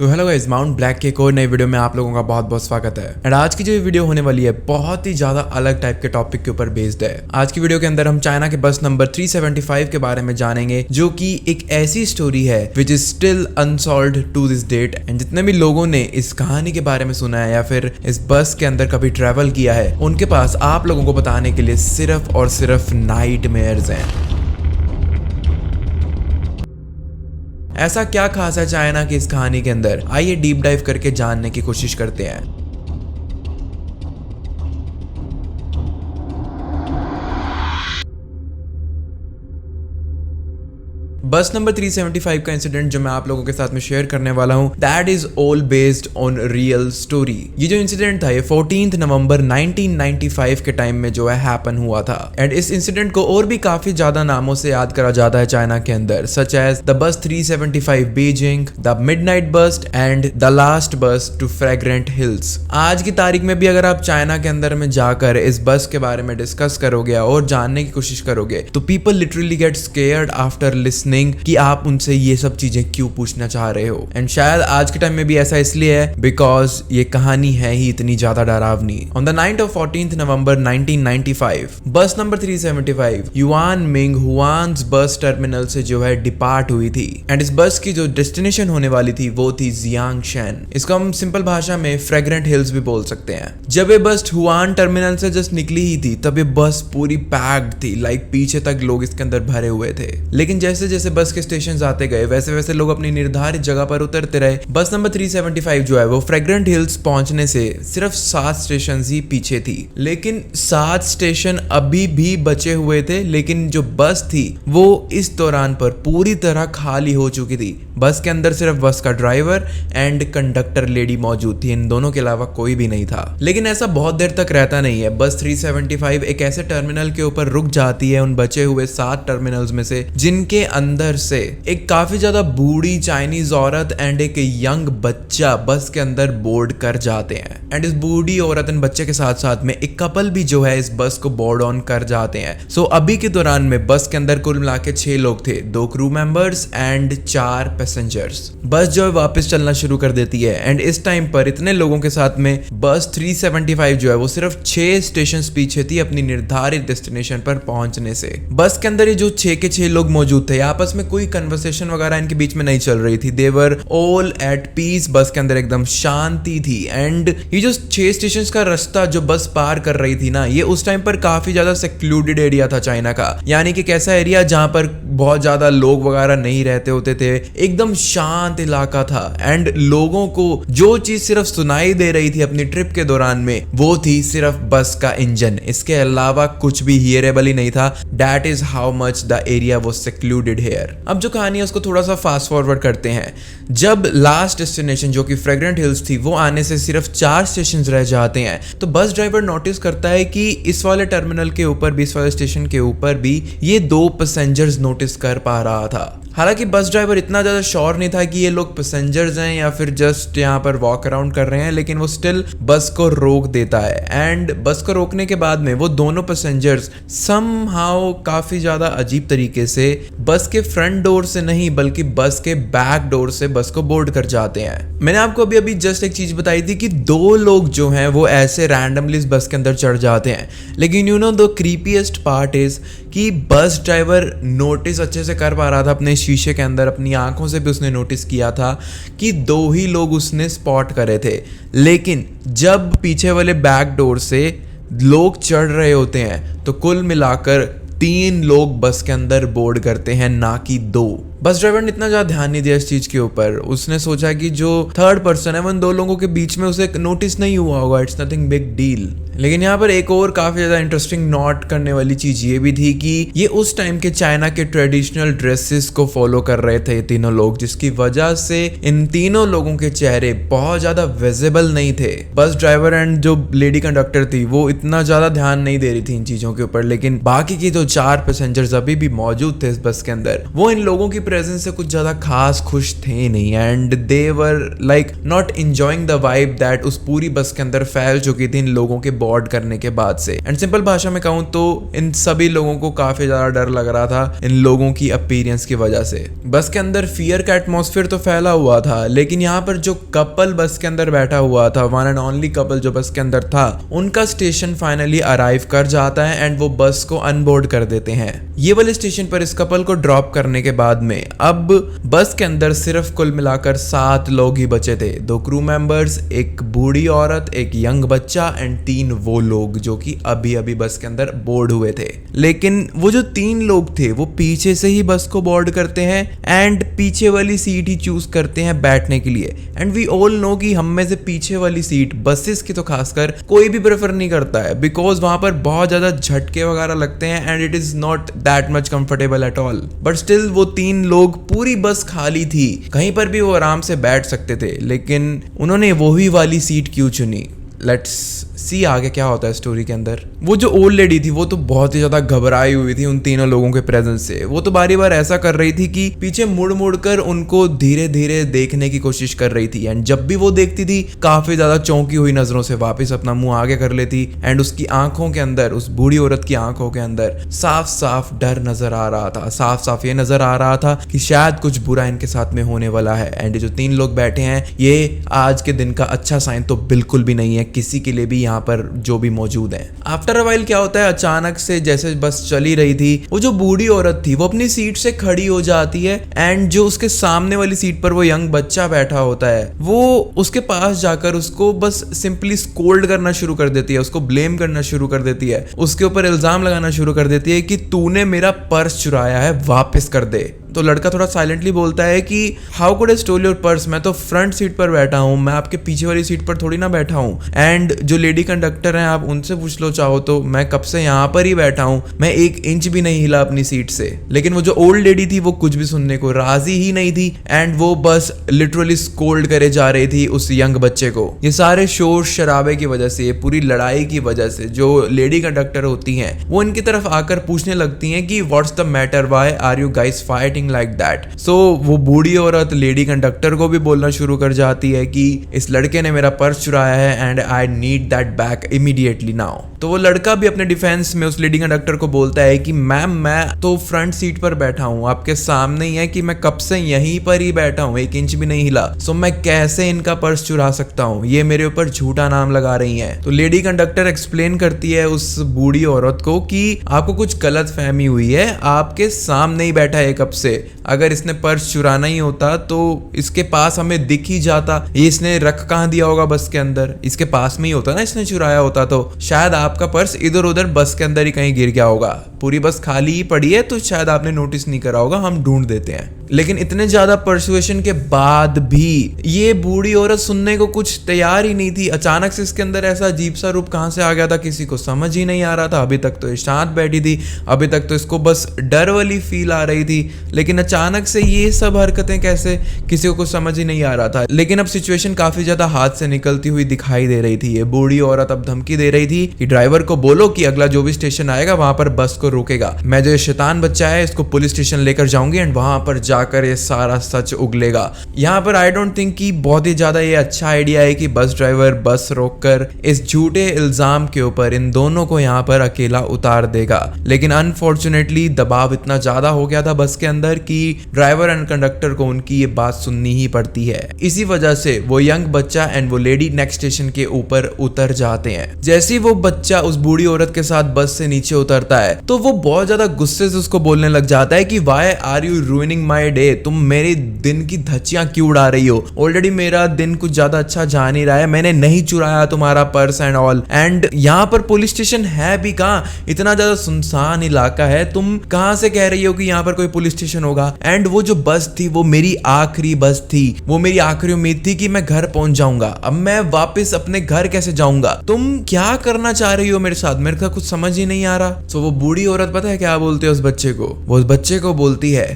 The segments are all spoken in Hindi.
तो हेलो गाइस, माउंट ब्लैक के एक और नई वीडियो में आप लोगों का बहुत बहुत स्वागत है। एंड आज की जो वीडियो होने वाली है बहुत ही ज्यादा अलग टाइप के टॉपिक के ऊपर बेस्ड है। आज की वीडियो के अंदर हम चाइना के बस नंबर 375 के बारे में जानेंगे, जो कि एक ऐसी स्टोरी है which is still unsolved to this date. And जितने भी लोगों ने इस कहानी के बारे में सुना है या फिर इस बस के अंदर कभी ट्रेवल किया है, उनके पास आप लोगों को बताने के लिए सिर्फ और सिर्फ नाइटमेयर्स हैं। ऐसा क्या खास है चाइना की इस कहानी के अंदर, आइए डीप डाइव करके जानने की कोशिश करते हैं। बस नंबर 375 का इंसिडेंट जो मैं आप लोगों के साथ में शेयर करने वाला हूं, that is all based on real story. ये जो इंसिडेंट था ये 14 नवंबर 1995 के टाइम में जो है हैपन हुआ था। एंड इस इंसिडेंट को और भी काफी ज्यादा नामों से याद करा जाता है चाइना के अंदर, such as the bus 375 Beijing, the midnight bust and the last bus to fragrant hills. आज की तारीख में भी अगर आप चाइना के अंदर में जाकर इस बस के बारे में डिस्कस करोगे और जानने की कोशिश करोगे तो people literally get scared after listening कि आप उनसे ये सब चीजें क्यों पूछना चाह रहे हो। एंड शायद आज के टाइम में भी ऐसा इसलिए है बिकॉज ये कहानी है ही इतनी ज्यादा डरावनी। ऑन द नाइट ऑफ 14 नवंबर 1995 बस number 375 yuan Ming हुआन्स bus terminal से जो है डिपार्ट हुई थी। एंड इस बस की जो डेस्टिनेशन होने वाली थी वो थी जियांगशेन। इसको हम सिंपल भाषा में फ्रेग्रेंट हिल्स भी बोल सकते हैं। जब ये बस हुआन टर्मिनल से जस्ट निकली ही थी तब ये बस पूरी पैक्ड थी, लाइक पीछे तक लोग इसके अंदर भरे हुए थे। लेकिन जैसे जैसे बस के स्टेशन आते गए वैसे वैसे लोग अपनी निर्धारित जगह पर उतरते रहे। बस नंबर 375 जो है वो फ्रेग्रेंट हिल्स पहुंचने से सिर्फ 7 स्टेशन ही पीछे थी। लेकिन 7 स्टेशन अभी भी बचे हुए थे, लेकिन जो बस थी वो इस दौरान पर पूरी तरह खाली हो चुकी थी। बस के अंदर सिर्फ बस का ड्राइवर एंड कंडक्टर लेडी मौजूद थी, इन दोनों के अलावा कोई भी नहीं था। लेकिन ऐसा बहुत देर तक रहता नहीं है। बस 375 एक ऐसे टर्मिनल के ऊपर रुक जाती है उन बचे हुए 7 टर्मिनल्स में से, जिनके अंदर से एक काफी ज्यादा बूढ़ी चाइनीज औरत एंड एक यंग बच्चा बस के अंदर बोर्ड कर जाते हैं। एंड इस बूढ़ी औरत एंड बच्चे के साथ साथ में एक कपल भी जो है इस बस को बोर्ड ऑन कर जाते हैं। सो अभी के दौरान में बस के अंदर कुल मिला के 6 लोग थे, 2 क्रू मेंबर्स एंड 4 पैसेंजर्स। बस जो है वापस चलना शुरू कर देती है। एंड इस टाइम पर इतने लोगों के साथ में बस 375 जो है वो सिर्फ 6 स्टेशन पीछे थी अपनी निर्धारित डेस्टिनेशन पर पहुंचने से। बस के अंदर ये जो 6 के 6 लोग मौजूद थे, आपस में कोई कन्वर्सेशन वगैरह इनके बीच में नहीं चल रही थी। दे वर ऑल एट पीस। बस के अंदर एकदम शांति थी। एंड ये जो 6 स्टेशन का रास्ता जो बस पार कर रही थी ना, ये उस टाइम पर काफी ज्यादा सेक्लूडेड एरिया था चाइना का, यानी कि कैसा एरिया जहां पर बहुत ज्यादा लोग वगैरह नहीं रहते होते थे, एकदम शांत इलाका था। एंड लोगों को जो चीज सिर्फ सुनाई दे रही थी अपनी ट्रिप के दौरान में वो थी सिर्फ बस का इंजन, इसके अलावा कुछ भी हियरेबल ही नहीं था। That is how much the area was secluded here. अब जो कहानी है उसको थोड़ा सा फास्ट फॉरवर्ड करते हैं। जब लास्ट डेस्टिनेशन जो कि फ्रेग्रेंट हिल्स थी वो आने से सिर्फ 4 स्टेशन रह जाते हैं, तो बस ड्राइवर नोटिस करता है कि इस वाले टर्मिनल के ऊपर भी, इस वाले स्टेशन के ऊपर भी ये 2 पैसेंजर्स नोटिस कर पा रहा था। हालांकि बस ड्राइवर इतना ज्यादा श्योर नहीं था कि ये लोग पैसेंजर्स हैं या फिर जस्ट यहाँ पर वॉक अराउंड कर रहे हैं, लेकिन वो स्टिल बस को रोक देता है। एंड बस को रोकने के बाद में वो दोनों पैसेंजर्स समहाउ काफी ज्यादा अजीब तरीके से बस के फ्रंट डोर से नहीं बल्कि बस के बैक डोर से बस को बोर्ड कर जाते हैं। मैंने आपको अभी अभी जस्ट एक चीज बताई थी कि 2 लोग जो हैं वो ऐसे रैंडमली इस बस के अंदर चढ़ जाते हैं, लेकिन you know the creepiest part is कि बस ड्राइवर नोटिस अच्छे से कर पा रहा था अपने शीशे के अंदर, अपनी आंखों से भी उसने नोटिस किया था कि 2 ही लोग उसने स्पॉट करे थे। लेकिन जब पीछे वाले बैक डोर से लोग चढ़ रहे होते हैं तो कुल मिलाकर 3 लोग बस के अंदर बोर्ड करते हैं, ना कि 2। बस ड्राइवर ने इतना ज्यादा ध्यान नहीं दिया इस चीज के ऊपर। उसने सोचा कि जो थर्ड पर्सन है उन 2 लोगों के बीच में उसे नोटिस नहीं हुआ होगा, इट्स नथिंग बिग डील। लेकिन यहाँ पर एक और काफी ज्यादा इंटरेस्टिंग नोट करने वाली चीज ये भी थी कि ये उस टाइम के चाइना के ट्रेडिशनल ड्रेसेस को फॉलो कर रहे थे ये तीनों लोग, जिसकी वजह से इन तीनों लोगों के चेहरे बहुत ज्यादा विजिबल नहीं थे। बस ड्राइवर एंड जो लेडी कंडक्टर थी वो इतना ज्यादा ध्यान नहीं दे रही थी इन चीजों के ऊपर, लेकिन बाकी की जो 4 पैसेंजर्स अभी भी मौजूद थे इस बस के अंदर वो इन लोगों की प्रेजेंस से कुछ ज्यादा खास खुश थे नहीं and they were like not enjoying the vibe that उस पूरी बस के अंदर फैल चुकी थी इन लोगों के बोर्ड करने के बाद से। एंड सिंपल भाषा में कहूँ तो इन सभी लोगों को काफी ज्यादा डर लग रहा था इन लोगों की अपीयरेंस की वजह से। बस के अंदर फियर का एटमॉस्फेयर तो फैला हुआ था, लेकिन यहाँ पर जो कपल बस के अंदर बैठा हुआ था, वन एंड ओनली कपल जो बस के अंदर था, उनका स्टेशन फाइनली अराइव कर जाता है एंड वो बस को अनबोर्ड कर देते हैं। ये वाले स्टेशन पर इस कपल को ड्रॉप करने के बाद में अब बस के अंदर सिर्फ कुल मिलाकर 7 लोग ही बचे थे। 2 क्रू मेंबर्स, एक बूढ़ी औरत, एक यंग बच्चा एंड 3 वो लोग जो कि अभी अभी बस के अंदर बोर्ड हुए थे। लेकिन वो जो 3 लोग थे वो पीछे से ही बस को बोर्ड करते हैं एंड पीछे वाली सीट ही चूज करते हैं बैठने के लिए। एंड वी ऑल नो कि हम में से पीछे वाली सीट बसेस की तो खासकर कोई भी प्रेफर नहीं करता है, बिकॉज वहां पर बहुत ज्यादा झटके वगैरह लगते हैं and it is not that much comfortable at all. But still वो 3 लोग, पूरी बस खाली थी, कहीं पर भी वो आराम से बैठ सकते थे, लेकिन उन्होंने वही वाली सीट क्यों चुनी? लेट्स सी आगे क्या होता है स्टोरी के अंदर। वो जो ओल्ड लेडी थी वो तो बहुत ही ज्यादा घबराई हुई थी उन तीनों लोगों के प्रेजेंस से। वो तो बारी बार ऐसा कर रही थी कि पीछे मुड़ मुड़ कर उनको धीरे धीरे देखने की कोशिश कर रही थी एंड जब भी वो देखती थी काफी ज्यादा चौंकी हुई नजरों से वापस अपना मुंह आगे कर लेती एंड उसकी आंखों के अंदर, उस बूढ़ी औरत की आंखों के अंदर साफ साफ डर नजर आ रहा था। साफ साफ ये नजर आ रहा था कि शायद कुछ बुरा इनके साथ में होने वाला है। एंड जो 3 लोग बैठे हैं ये आज के दिन का अच्छा साइन तो बिल्कुल भी नहीं है किसी के लिए भी यहाँ पर जो भी मौजूद है। आफ्टर अ व्हाइल क्या होता है, अचानक से जैसे बस चली रही थी वो जो बूढ़ी औरत थी वो अपनी सीट से खड़ी हो जाती है एंड जो उसके सामने वाली सीट पर वो यंग बच्चा बैठा होता है वो उसके पास जाकर उसको बस सिंपली स्कोल्ड करना शुरू कर देती है, उसको ब्लेम करना शुरू कर देती है, उसके ऊपर इल्जाम लगाना शुरू कर देती है कि तूने मेरा पर्स चुराया है, वापस कर दे। तो लड़का थोड़ा साइलेंटली बोलता है कि how could I stole your purse, मैं तो फ्रंट सीट पर बैठा हूँ, मैं आपके पीछे वाली सीट पर थोड़ी ना बैठा हूँ। एंड जो लेडी कंडक्टर हैं आप उनसे पूछ लो चाहो तो, मैं कब से यहाँ पर ही बैठा हूँ, मैं 1 इंच भी नहीं हिला अपनी सीट से। लेकिन वो जो ओल्ड लेडी थी वो कुछ भी सुनने को राजी ही नहीं थी एंड वो बस लिटरली स्कोल्ड करे जा रही थी उस यंग बच्चे को। ये सारे शोर शराबे की वजह से, ये पूरी लड़ाई की वजह से जो लेडी कंडक्टर होती हैं वो इनकी तरफ आकर पूछने लगती हैं कि what's the matter, why are you guys fighting like that. So वो बूढ़ी औरत लेडी कंडक्टर को भी बोलना शुरू कर जाती है कि इस लड़के ने मेरा पर्स चुराया है and I need that back immediately now. तो वो लड़का भी अपने डिफेंस में उस लेडी कंडक्टर को बोलता है कि मैम मैं तो फ्रंट सीट पर बैठा हूँ, आपके सामने ही है कि मैं कब से यहीं पर ही बैठा हूँ, 1 इंच भी नहीं हिला, सो मैं कैसे इनका पर्स चुरा सकता हूँ, ये मेरे ऊपर झूठा नाम लगा रही है। तो लेडी कंडक्टर एक्सप्लेन करती है उस बूढ़ी औरत को कि आपको कुछ गलत फहमी हुई है, आपके सामने ही बैठा है कब से, अगर इसने पर्स चुराना ही होता तो इसके पास हमें दिख ही जाता, ये इसने रख कहाँ दिया होगा बस के अंदर, इसके पास में ही होता ना, इसने चुराया होता तो शायद आपका पर्स इधर उधर बस के अंदर ही कहीं गिर गया होगा, पूरी बस खाली ही पड़ी है तो शायद आपने नोटिस नहीं करा होगा, हम ढूंढ देते हैं। लेकिन इतने ज्यादा परसुएशन के बाद भी ये बूढ़ी औरत सुनने को कुछ तैयार ही नहीं थी। अचानक से इसके अंदर ऐसा अजीब सा रूप कहां से आ गया था किसी को समझ ही नहीं आ रहा था। अभी तक तो ये शांत बैठी थी, अभी तक तो इसको बस डर वाली फील आ रही थी, लेकिन अचानक से ये सब हरकतें कैसे, किसी को कुछ समझ ही नहीं आ रहा था। लेकिन अब सिचुएशन काफी ज्यादा हाथ से निकलती हुई दिखाई दे रही थी। ये बूढ़ी औरत अब धमकी दे रही थी कि ड्राइवर को बोलो कि अगला जो भी स्टेशन आएगा वहां पर बस को रोकेगा, मैं जो ये शैतान बच्चा है इसको पुलिस स्टेशन लेकर जाऊंगी एंड वहां पर जाकर ये सारा सच उगलेगा। यहाँ पर आई डोंट थिंक कि बहुत ही ज्यादा ये अच्छा आइडिया है कि बस ड्राइवर बस रोककर इस झूठे इल्जाम के ऊपर इन दोनों को यहाँ पर अकेला उतार देगा। लेकिन अनफॉर्चुनेटली दबाव इतना ज्यादा हो गया था बस के अंदर कि ड्राइवर एंड कंडक्टर को उनकी ये बात सुननी ही पड़ती है। इसी वजह से वो यंग बच्चा एंड वो लेडी नेक्स्ट स्टेशन के ऊपर उतर जाते हैं। जैसे ही वो बच्चा उस बूढ़ी औरत के साथ बस से नीचे उतरता है तो वो बहुत ज्यादा गुस्से से उसको बोलने लग जाता है कि why are you ruining my day, तुम मेरे दिन की धज्जियां क्यों उड़ा रही हो, ऑलरेडी मेरा दिन कुछ ज्यादा अच्छा जा नहीं रहा है, मैंने नहीं चुराया तुम्हारा पर्स एंड ऑल, एंड यहाँ पर पुलिस स्टेशन है भी कहाँ, इतना ज्यादा सुनसान इलाका है, तुम कहाँ से कह रही हो कि यहाँ पर कोई पुलिस स्टेशन होगा। एंड वो जो बस थी वो मेरी आखिरी बस थी, वो मेरी आखिरी उम्मीद थी कि मैं घर पहुंच जाऊंगा, अब मैं वापस अपने घर कैसे जाऊंगा, तुम क्या करना चाह रही हो मेरे साथ, मेरे को कुछ समझ ही नहीं आ रहा। तो वो बूढ़ी औरत पता है क्या बोलती है उस बच्चे को, वो उस बच्चे को बोलती है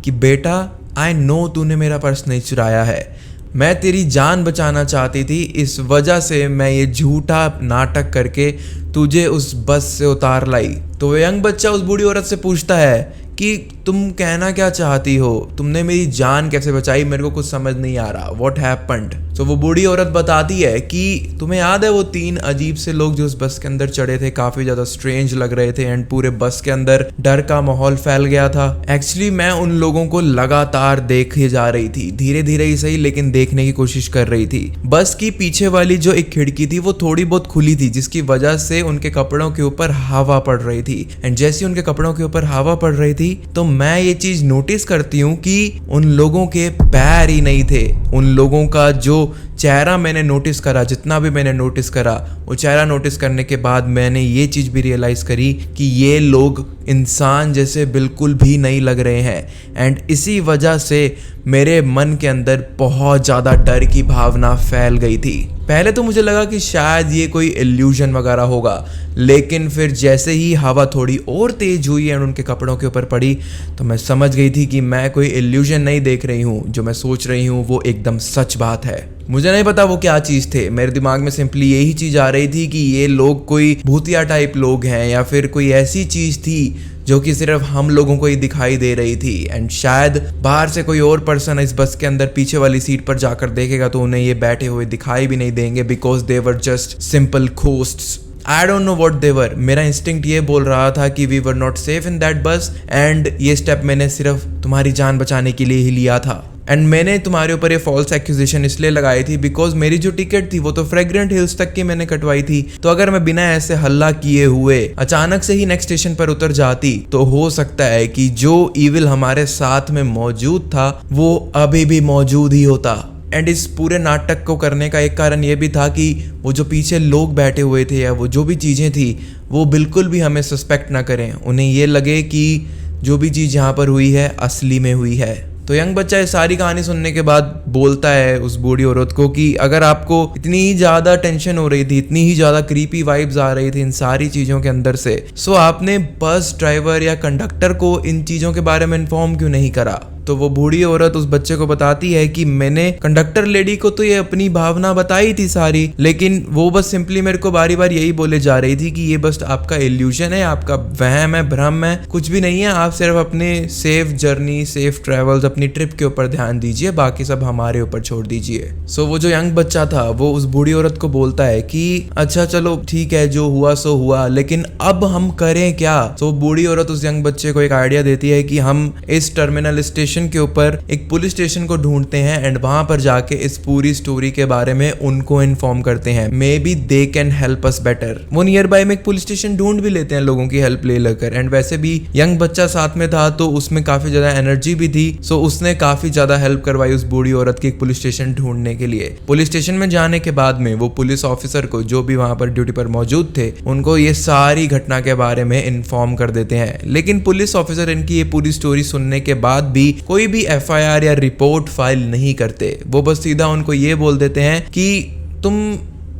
कि बेटा आई नो तूने मेरा पर्स नहीं चुराया है, मैं तेरी जान बचाना चाहती थी, इस वजह से मैं ये झूठा नाटक करके तुझे उस बस से उतार लाई। तो वो यंग बच्चा उस बूढ़ी औरत से पूछता है कि तुम कहना क्या चाहती हो, तुमने मेरी जान कैसे बचाई, मेरे को कुछ समझ नहीं आ रहा, व्हाट हैपेंड। तो वो बूढ़ी औरत बताती है कि तुम्हें याद है वो 3 अजीब से लोग जो उस बस के अंदर चढ़े थे, काफी ज्यादा स्ट्रेंज लग रहे थे एंड पूरे बस के अंदर डर का माहौल फैल गया था। एक्चुअली मैं उन लोगों को लगातार देखे जा रही थी, धीरे धीरे ही सही लेकिन देखने की कोशिश कर रही थी। बस की पीछे वाली जो एक खिड़की थी वो थोड़ी बहुत खुली थी, जिसकी वजह से उनके कपड़ों के ऊपर हवा पड़ रही थी एंड जैसे उनके कपड़ों के ऊपर हवा पड़ रही थी तो मैं ये चीज नोटिस करती हूँ कि उन लोगों के पैर ही नहीं थे। उन लोगों का जो चेहरा मैंने नोटिस करा, जितना भी मैंने नोटिस करा, वो चेहरा नोटिस करने के बाद मैंने ये चीज़ भी रियलाइज़ करी कि ये लोग इंसान जैसे बिल्कुल भी नहीं लग रहे हैं एंड इसी वजह से मेरे मन के अंदर बहुत ज़्यादा डर की भावना फैल गई थी। पहले तो मुझे लगा कि शायद ये कोई इल्यूजन वगैरह होगा, लेकिन फिर जैसे ही हवा थोड़ी और तेज हुई एंड उनके कपड़ों के ऊपर पड़ी तो मैं समझ गई थी कि मैं कोई इल्यूजन नहीं देख रही हूँ, जो मैं सोच रही हूँ वो एकदम सच बात है। मुझे नहीं पता वो क्या चीज़ थे, मेरे दिमाग में सिंपली यही चीज़ आ रही थी कि ये लोग कोई भूतिया टाइप लोग हैं या फिर कोई ऐसी चीज़ थी जो कि सिर्फ हम लोगों को ही दिखाई दे रही थी एंड शायद बाहर से कोई और पर्सन इस बस के अंदर पीछे वाली सीट पर जाकर देखेगा तो उन्हें ये बैठे हुए दिखाई भी नहीं देंगे, because they were just simple ghosts. I don't know what they were. मेरा इंस्टिंक्ट ये बोल रहा था कि we were not safe in that bus and ये स्टेप मैंने सिर्फ तुम्हारी जान बचाने के लिए ही लिया था। एंड मैंने तुम्हारे ऊपर ये फॉल्स एक्यूजेशन इसलिए लगाई थी बिकॉज मेरी जो टिकट थी वो तो फ्रेग्रेंट हिल्स तक की मैंने कटवाई थी, तो अगर मैं बिना ऐसे हल्ला किए हुए अचानक से ही नेक्स्ट स्टेशन पर उतर जाती तो हो सकता है कि जो इविल हमारे साथ में मौजूद था वो अभी भी मौजूद ही होता। एंड इस पूरे नाटक को करने का एक कारण ये भी था कि वो जो पीछे लोग बैठे हुए थे या वो जो भी चीज़ें थी वो बिल्कुल भी हमें सस्पेक्ट ना करें, उन्हें ये लगे कि जो भी चीज़ यहाँ पर हुई है असली में हुई है। तो यंग बच्चा इस सारी कहानी सुनने के बाद बोलता है उस बूढ़ी औरत को कि अगर आपको इतनी ही ज़्यादा टेंशन हो रही थी, इतनी ही ज़्यादा क्रीपी वाइब्स आ रही थी इन सारी चीज़ों के अंदर से, सो आपने बस ड्राइवर या कंडक्टर को इन चीज़ों के बारे में इन्फॉर्म क्यों नहीं करा। तो वो बूढ़ी औरत उस बच्चे को बताती है कि मैंने कंडक्टर लेडी को तो ये अपनी भावना बताई थी सारी, लेकिन वो बस सिंपली मेरे को बारी बारी यही बोले जा रही थी कि ये बस आपका इल्यूजन है, आपका वहम है, भ्रम है, कुछ भी नहीं है, आप सिर्फ अपने सेफ जर्नी, सेफ ट्रेवल्स, अपनी ट्रिप के ऊपर ध्यान दीजिए, बाकी सब हमारे ऊपर छोड़ दीजिए। सो वो जो यंग बच्चा था वो उस बूढ़ी औरत को बोलता है कि अच्छा चलो ठीक है, जो हुआ सो हुआ, लेकिन अब हम करें क्या। तो बूढ़ी औरत उस यंग बच्चे को एक आइडिया देती है कि हम इस टर्मिनल स्टेशन के ऊपर एक पुलिस स्टेशन को ढूंढते हैं एंड वहां पर जाके इस पूरी स्टोरी के बारे में उनको इन्फॉर्म करते हैं, may be they can help us better. वो नियर बाय में एक पुलिस स्टेशन ढूंढ भी लेते हैं लोगों की हेल्प ले लेकर एंड वैसे भी यंग बच्चा साथ में था तो उसमें काफी ज्यादा एनर्जी भी थी, सो उसने काफी ज्यादा हेल्प करवाई उस बूढ़ी औरत की एक पुलिस स्टेशन ढूंढने के लिए। पुलिस स्टेशन में जाने के बाद में वो पुलिस ऑफिसर को, जो भी वहां पर ड्यूटी पर मौजूद थे, उनको ये सारी घटना के बारे में इन्फॉर्म कर देते हैं। लेकिन पुलिस ऑफिसर इनकी ये पूरी स्टोरी सुनने के बाद भी कोई भी एफआईआर या रिपोर्ट फाइल नहीं करते। वो बस सीधा उनको ये बोल देते हैं कि तुम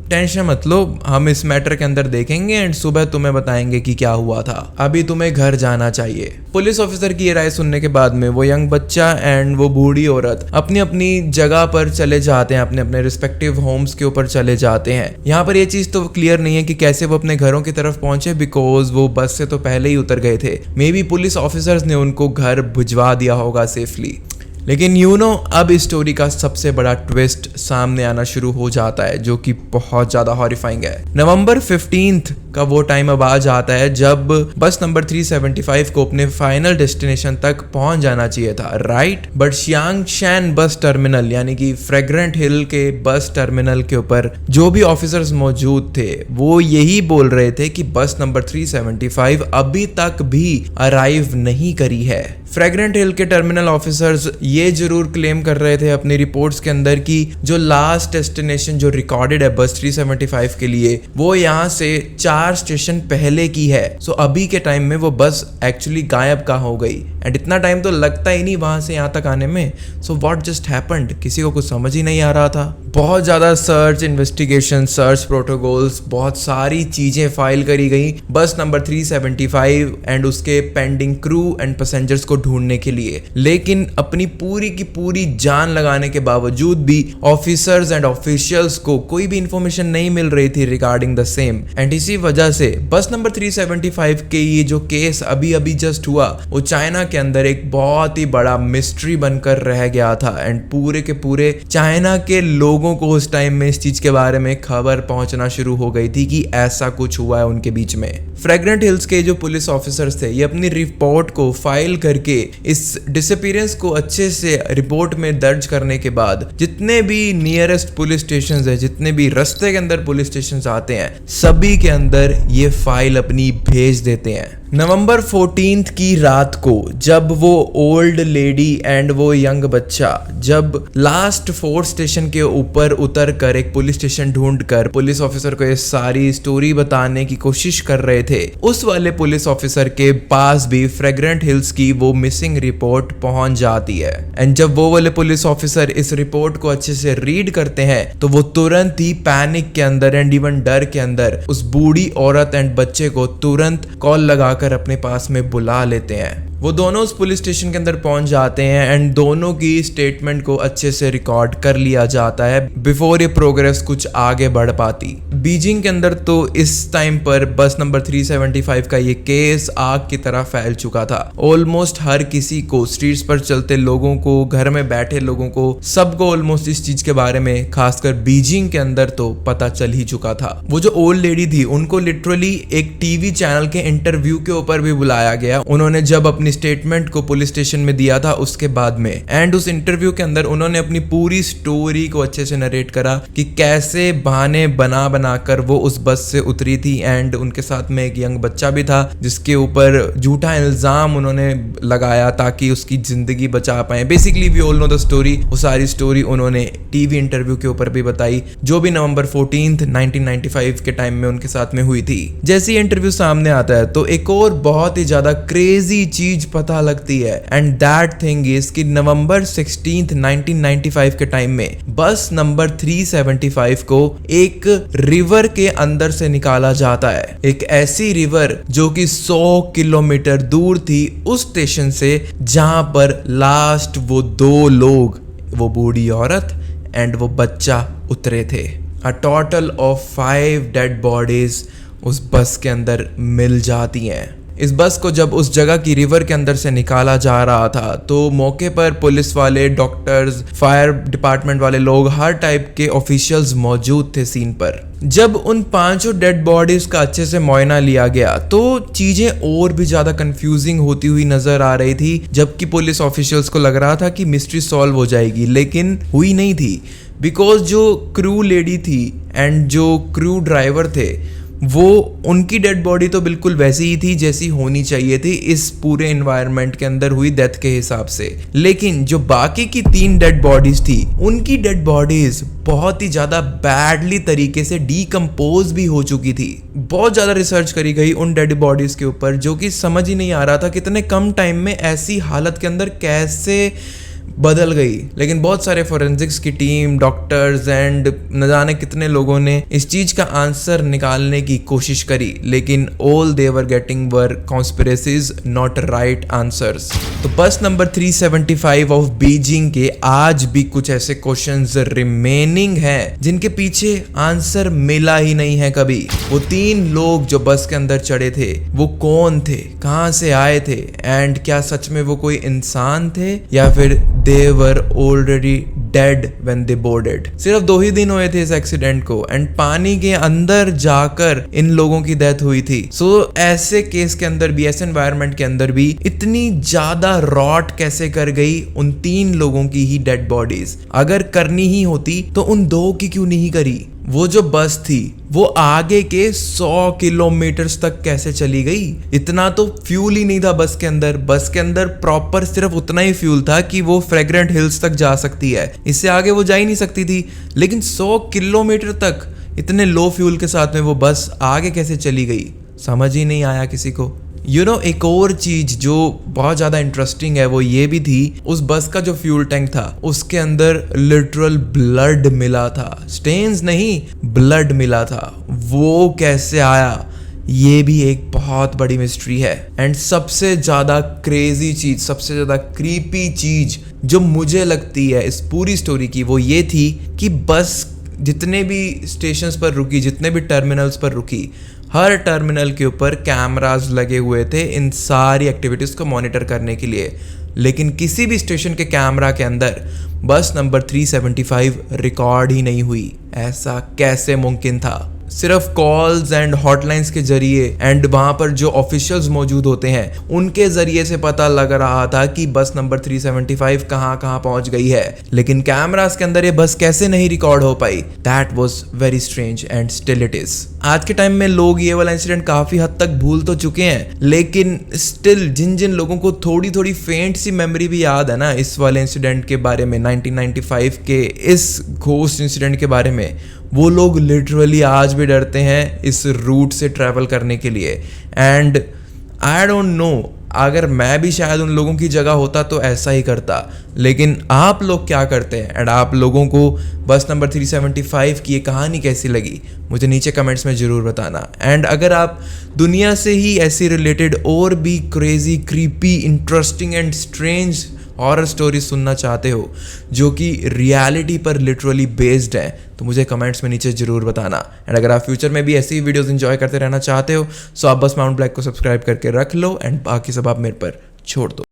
टेंशन मत लो, हम इस मैटर के अंदर देखेंगे एंड सुबह तुम्हें बताएंगे कि क्या हुआ था, अभी तुम्हें घर जाना चाहिए। पुलिस ऑफिसर की ये राय सुनने के बाद में वो यंग बच्चा एंड वो बूढ़ी औरत अपनी अपनी जगह पर चले जाते हैं, अपने अपने रिस्पेक्टिव होम्स के ऊपर चले जाते हैं। यहाँ पर ये चीज तो क्लियर नहीं है कि कैसे वो अपने घरों की तरफ पहुंचे, बिकॉज वो बस से तो पहले ही उतर गए थे। मे बी पुलिस ऑफिसर्स ने उनको घर भिजवा दिया होगा सेफली। लेकिन अब इस स्टोरी का सबसे बड़ा ट्विस्ट सामने आना शुरू हो जाता है, जो कि बहुत ज्यादा हॉरिफाइंग है। नवंबर 15 का वो टाइम अब आ जाता है जब बस नंबर 375 को अपने फाइनल डेस्टिनेशन तक पहुंच जाना चाहिए था, राइट। बट शियांगशैन बस टर्मिनल यानी कि फ्रेग्रेंट हिल के बस टर्मिनल के ऊपर जो भी ऑफिसर्स मौजूद थे वो यही बोल रहे थे कि बस नंबर 375 अभी तक भी अराइव नहीं करी है। फ्रेग्रेंट हिल के टर्मिनल ऑफिसर्स ये जरूर क्लेम कर रहे थे अपनी रिपोर्ट्स के अंदर कि जो लास्ट डेस्टिनेशन जो रिकॉर्डेड है बस 375 के लिए वो यहाँ से 4 स्टेशन पहले की है। सो अभी के टाइम में वो बस एक्चुअली गायब कहाँ हो गई एंड इतना टाइम तो लगता ही नहीं वहां से यहाँ तक आने में। सो व्हाट जस्ट हैपेंड, किसी को कुछ समझ ही नहीं आ रहा था। बहुत ज़्यादा सर्च इन्वेस्टिगेशन, सर्च प्रोटोकॉल्स, बहुत सारी चीज़ें फाइल करी गई बस नंबर 375 एंड उसके पेंडिंग क्रू एंड पैसेंजर्स को ढूंढने के लिए। लेकिन अपनी पूरी की पूरी जान लगाने के बावजूद भी ऑफिसर्स एंड ऑफिशियल्स को कोई भी इंफॉर्मेशन नहीं मिल रही थी रिगार्डिंग द सेम। एंड इसी वजह से बस नंबर 375 के ये जो केस अभी अभी जस्ट हुआ वो चाइना के अंदर एक बहुत ही बड़ा मिस्ट्री बनकर रह गया था। एंड पूरे के पूरे चाइना के लोगों को उस टाइम में इस चीज के बारे में खबर पहुंचना शुरू हो गई थी कि ऐसा कुछ हुआ है उनके बीच में। फ्रेग्रेंट हिल्स के जो पुलिस ऑफिसर्स थे ये अपनी रिपोर्ट को फाइल करके इस डिसअपीयरेंस को अच्छे से रिपोर्ट में दर्ज करने के बाद जितने भी नियरेस्ट पुलिस स्टेशन है, जितने भी रास्ते के अंदर पुलिस स्टेशन आते हैं, सभी के अंदर ये फाइल अपनी भेज देते हैं। नवंबर 14 की रात को जब वो ओल्ड लेडी एंड वो यंग बच्चा जब लास्ट 4 स्टेशन के ऊपर उतर कर एक पुलिस स्टेशन ढूंढ कर पुलिस ऑफिसर को ये सारी स्टोरी बताने की कोशिश कर रहे थे, उस वाले पुलिस ऑफिसर के पास भी फ्रेग्रेंट हिल्स की वो मिसिंग रिपोर्ट पहुंच जाती है। एंड जब वो वाले पुलिस ऑफिसर इस रिपोर्ट को अच्छे से रीड करते हैं तो वो तुरंत ही पैनिक के अंदर एंड इवन डर के अंदर उस बूढ़ी औरत एंड बच्चे को तुरंत कॉल लगाकर अपने पास में बुला लेते हैं। वो दोनों उस पुलिस स्टेशन के अंदर पहुंच जाते हैं एंड दोनों की स्टेटमेंट को अच्छे से रिकॉर्ड कर लिया जाता है बिफोर ये प्रोग्रेस कुछ आगे बढ़ पाती। बीजिंग के अंदर तो इस टाइम पर बस नंबर 375 का ये केस आग की तरह फैल चुका था। ऑलमोस्ट हर किसी को, स्ट्रीट्स पर चलते लोगों को, घर में बैठे लोगों को, सबको ऑलमोस्ट इस चीज के बारे में खासकर बीजिंग के अंदर तो पता चल ही चुका था। वो जो ओल्ड लेडी थी उनको लिटरली एक टीवी चैनल के इंटरव्यू के ऊपर भी बुलाया गया। उन्होंने जब अपनी स्टेटमेंट को पुलिस स्टेशन में दिया था उसके बाद में, एंड उस इंटरव्यू के अंदर उन्होंने अपनी पूरी स्टोरी को अच्छे से नरेट करा कि कैसे बहाने बना बनाकर वो उस बस से उतरी थी। एंड उनके साथ में एक यंग बच्चा भी था जिसके ऊपर झूठा इल्जाम उन्होंने लगाया ताकि उसकी जिंदगी बचा पाए। Basically we all know the story. वो सारी स्टोरी उन्होंने टीवी इंटरव्यू के ऊपर भी बताई जो भी नवंबर 14 1995 के टाइम में उनके साथ में हुई थी। जैसे ही इंटरव्यू सामने आता है तो एक और बहुत ही ज्यादा क्रेजी चीज पता लगती है, एंड दैट थिंग इज कि नवंबर 16 1995 के टाइम में बस नंबर 375 को एक रिवर के अंदर से निकाला जाता है। एक ऐसी रिवर जो कि 100 किलोमीटर दूर थी उस स्टेशन से जहां पर लास्ट वो 2 लोग, वो बूढ़ी औरत एंड वो बच्चा उतरे थे। A total of 5 dead bodies उस बस के अंदर मिल जाती हैं। इस बस को जब उस जगह की रिवर के अंदर से निकाला जा रहा था तो मौके पर पुलिस वाले, डॉक्टर्स, फायर डिपार्टमेंट वाले लोग, हर टाइप के ऑफिशियल्स मौजूद थे सीन पर। जब उन 5 डेड बॉडीज का अच्छे से मुआयना लिया गया तो चीजें और भी ज्यादा कंफ्यूजिंग होती हुई नजर आ रही थी। जबकि पुलिस ऑफिशियल्स को लग रहा था कि मिस्ट्री सॉल्व हो जाएगी, लेकिन हुई नहीं थी। बिकॉज जो क्रू लेडी थी एंड जो क्रू ड्राइवर थे वो, उनकी डेड बॉडी तो बिल्कुल वैसी ही थी जैसी होनी चाहिए थी इस पूरे एनवायरनमेंट के अंदर हुई डेथ के हिसाब से। लेकिन जो बाकी की 3 डेड बॉडीज थी उनकी डेड बॉडीज बहुत ही ज्यादा बैडली तरीके से डीकम्पोज भी हो चुकी थी। बहुत ज्यादा रिसर्च करी गई उन डेड बॉडीज के ऊपर जो कि समझ ही नहीं आ रहा था कितने कम टाइम में ऐसी हालत के अंदर कैसे बदल गई। लेकिन बहुत सारे फोरेंसिक्स की टीम, डॉक्टर्स एंड न जाने कितने लोगों ने इस चीज का आंसर निकालने की कोशिश करी, लेकिन all they were getting were conspiracies, not right answers. तो बस नंबर 375 ऑफ बीजिंग के आज भी कुछ ऐसे क्वेश्चंस रिमेनिंग हैं जिनके पीछे आंसर मिला ही नहीं है कभी। वो 3 लोग जो बस के अंदर चढ़े थे वो कौन थे, कहां से आए थे, एंड क्या सच में वो कोई इंसान थे या फिर they were already dead when they boarded। सिर्फ 2 ही दिन हुए थे इस एक्सीडेंट को एंड पानी के अंदर जाकर इन लोगों की डेथ हुई थी। सो ऐसे केस के अंदर भी, ऐसे एनवायरनमेंट के अंदर भी इतनी ज्यादा रॉट कैसे कर गई उन 3 लोगों की ही डेड बॉडीज। अगर करनी ही होती तो उन 2 की क्यों नहीं करी। वो जो बस थी वो आगे के 100 किलोमीटर तक कैसे चली गई। इतना तो फ्यूल ही नहीं था बस के अंदर। बस के अंदर प्रॉपर सिर्फ उतना ही फ्यूल था कि वो फ्रेग्रेंट हिल्स तक जा सकती है, इससे आगे वो जा ही नहीं सकती थी। लेकिन 100 किलोमीटर तक इतने लो फ्यूल के साथ में वो बस आगे कैसे चली गई, समझ ही नहीं आया किसी को। एक और चीज जो बहुत ज्यादा इंटरेस्टिंग है वो ये भी थी, उस बस का जो फ्यूल टैंक था उसके अंदर लिटरल ब्लड मिला था, स्टेन्स नहीं ब्लड मिला था। वो कैसे आया ये भी एक बहुत बड़ी मिस्ट्री है। एंड सबसे ज्यादा क्रेजी चीज, सबसे ज्यादा क्रीपी चीज जो मुझे लगती है इस पूरी स्टोरी की वो ये थी कि बस जितने भी स्टेशंस पर रुकी, जितने भी टर्मिनल्स पर रुकी, हर टर्मिनल के ऊपर कैमरास लगे हुए थे इन सारी एक्टिविटीज़ को मॉनिटर करने के लिए। लेकिन किसी भी स्टेशन के कैमरा के अंदर बस नंबर 375 रिकॉर्ड ही नहीं हुई। ऐसा कैसे मुमकिन था? सिर्फ कॉल्स एंड हॉटलाइंस के जरिए एंड वहाँ पर जो ऑफिशियल्स मौजूद होते हैं उनके जरिए से पता लग रहा था कि बस नंबर 375 कहाँ पहुँच गई है, लेकिन कैमरास के अंदर ये बस कैसे नहीं रिकॉर्ड हो पाई? That was very strange and still it is. आज के टाइम में लोग ये वाला इंसिडेंट काफी हद तक भूल तो चुके हैं, लेकिन स्टिल जिन लोगों को थोड़ी फेंट सी मेमोरी भी याद है ना इस वाले इंसिडेंट के बारे में, 1995 के इस घोस्ट इंसिडेंट के बारे में, वो लोग लिटरली आज भी डरते हैं इस रूट से ट्रैवल करने के लिए। एंड आई डोंट नो, अगर मैं भी शायद उन लोगों की जगह होता तो ऐसा ही करता। लेकिन आप लोग क्या करते हैं एंड आप लोगों को बस नंबर 375 की ये कहानी कैसी लगी मुझे नीचे कमेंट्स में ज़रूर बताना। एंड अगर आप दुनिया से ही ऐसी रिलेटेड और भी crazy, creepy, interesting and strange horror story सुनना चाहते हो जो कि रियलिटी पर लिटरली बेस्ड है तो मुझे कमेंट्स में नीचे जरूर बताना। एंड अगर आप फ्यूचर में भी ऐसी ही वीडियोस एंजॉय करते रहना चाहते हो सो आप बस माउंट ब्लैक को सब्सक्राइब करके रख लो एंड बाकी सब आप मेरे पर छोड़ दो।